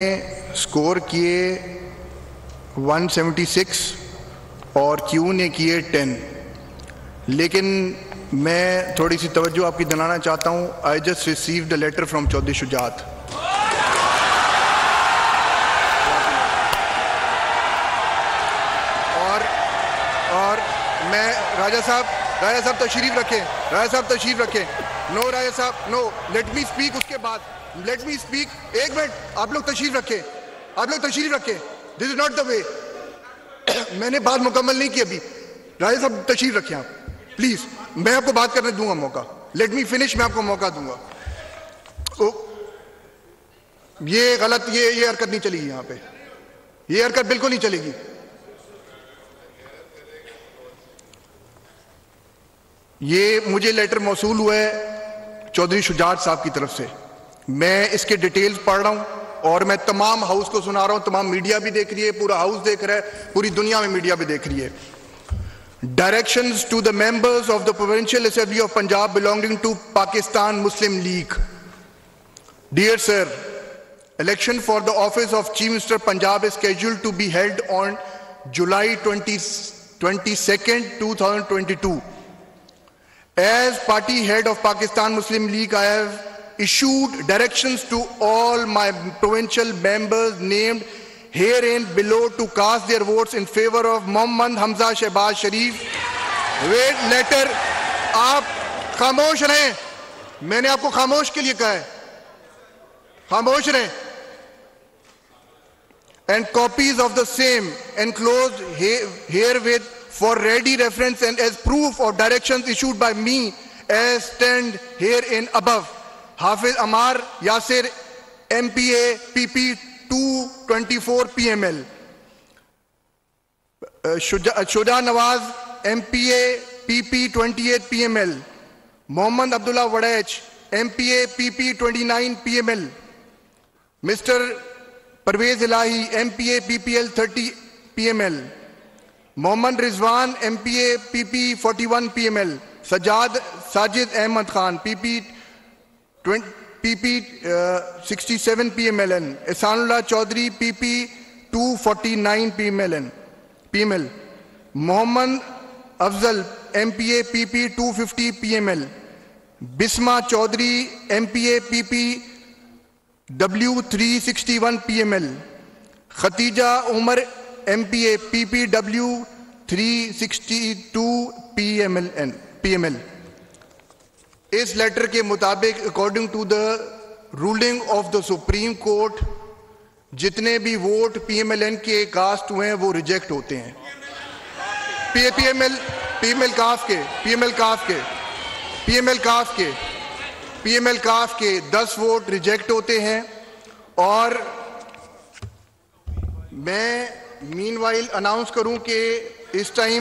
Score किए 176 और Q ने किए 10, लेकिन मैं थोड़ी सी तवज्जो आपकी दिलाना चाहता हूं। I just received a letter from Chaudhry Shujaat. और मैं राजा साहब तशरीफ रखें, राजा साहब तशरीफ रखें। नो राजा साहब, नो, लेट मी स्पीक। उसके बाद लेट मी स्पीक। एक मिनट, आप लोग तशरीफ रखें, आप लोग तशरीफ रखें। This is not the way. मैंने बात मुकम्मल नहीं की अभी। राजा साहब तशरीफ रखें आप प्लीज। मैं आपको बात करने दूंगा मौका। लेट मी फिनिश, मैं आपको मौका दूंगा। ये गलत, ये हरकत नहीं चलेगी यहां पे, ये हरकत बिल्कुल नहीं चलेगी। ये मुझे लेटर मौसूल हुआ है चौधरी शुजात साहब की तरफ से। मैं इसके डिटेल्स पढ़ रहा हूं और मैं तमाम हाउस को सुना रहा हूं। तमाम मीडिया भी देख रही है, पूरा हाउस देख रहा है, पूरी दुनिया में मीडिया भी देख रही है। Directions to the members of the Provincial Assembly of Punjab belonging to Pakistan Muslim League. Dear sir, election for the office of Chief Minister Punjab is scheduled to be held on July 22nd, 2022. As party head of Pakistan Muslim League, I have issued directions to all my provincial members named herein below to cast their votes in favor of Mohammad Hamza Shehbaz Sharif. Wait letter, आप खामोश रहें। मैंने आपको खामोश के लिए कहा है, खामोश रहें। And copies of the same enclosed herewith for ready reference and as proof of directions issued by me as stand herein above. Hafiz Amar Yasir, MPA PP 224 PML. Shuja Nawaz, MPA PP 28 PML. Mohammad Abdullah Wadach, MPA PP 29 PML. Mr. Parvez Ilahi, MPA PPL 30 PML. Mohammad Rizwan, MPA PP 41 PML. Sajid Ahmad Khan, PP 67 PMLN. Ihsanullah Chaudhary, PP 249 PML. Mohammad Afzal, MPA PP 250 PML. Bisma Chaudhary, MPA PP W 361 PML. Khatija Umar, MPA PPW 362 PML. इस letter के मुताबिक according to the ruling of the supreme court जितने भी vote PMLN के cast हुए हैं वो reject होते हैं। पीएमएल काफ के 10 वोट रिजेक्ट होते हैं। और मैं मीनवाइल अनाउंस करूं कि इस टाइम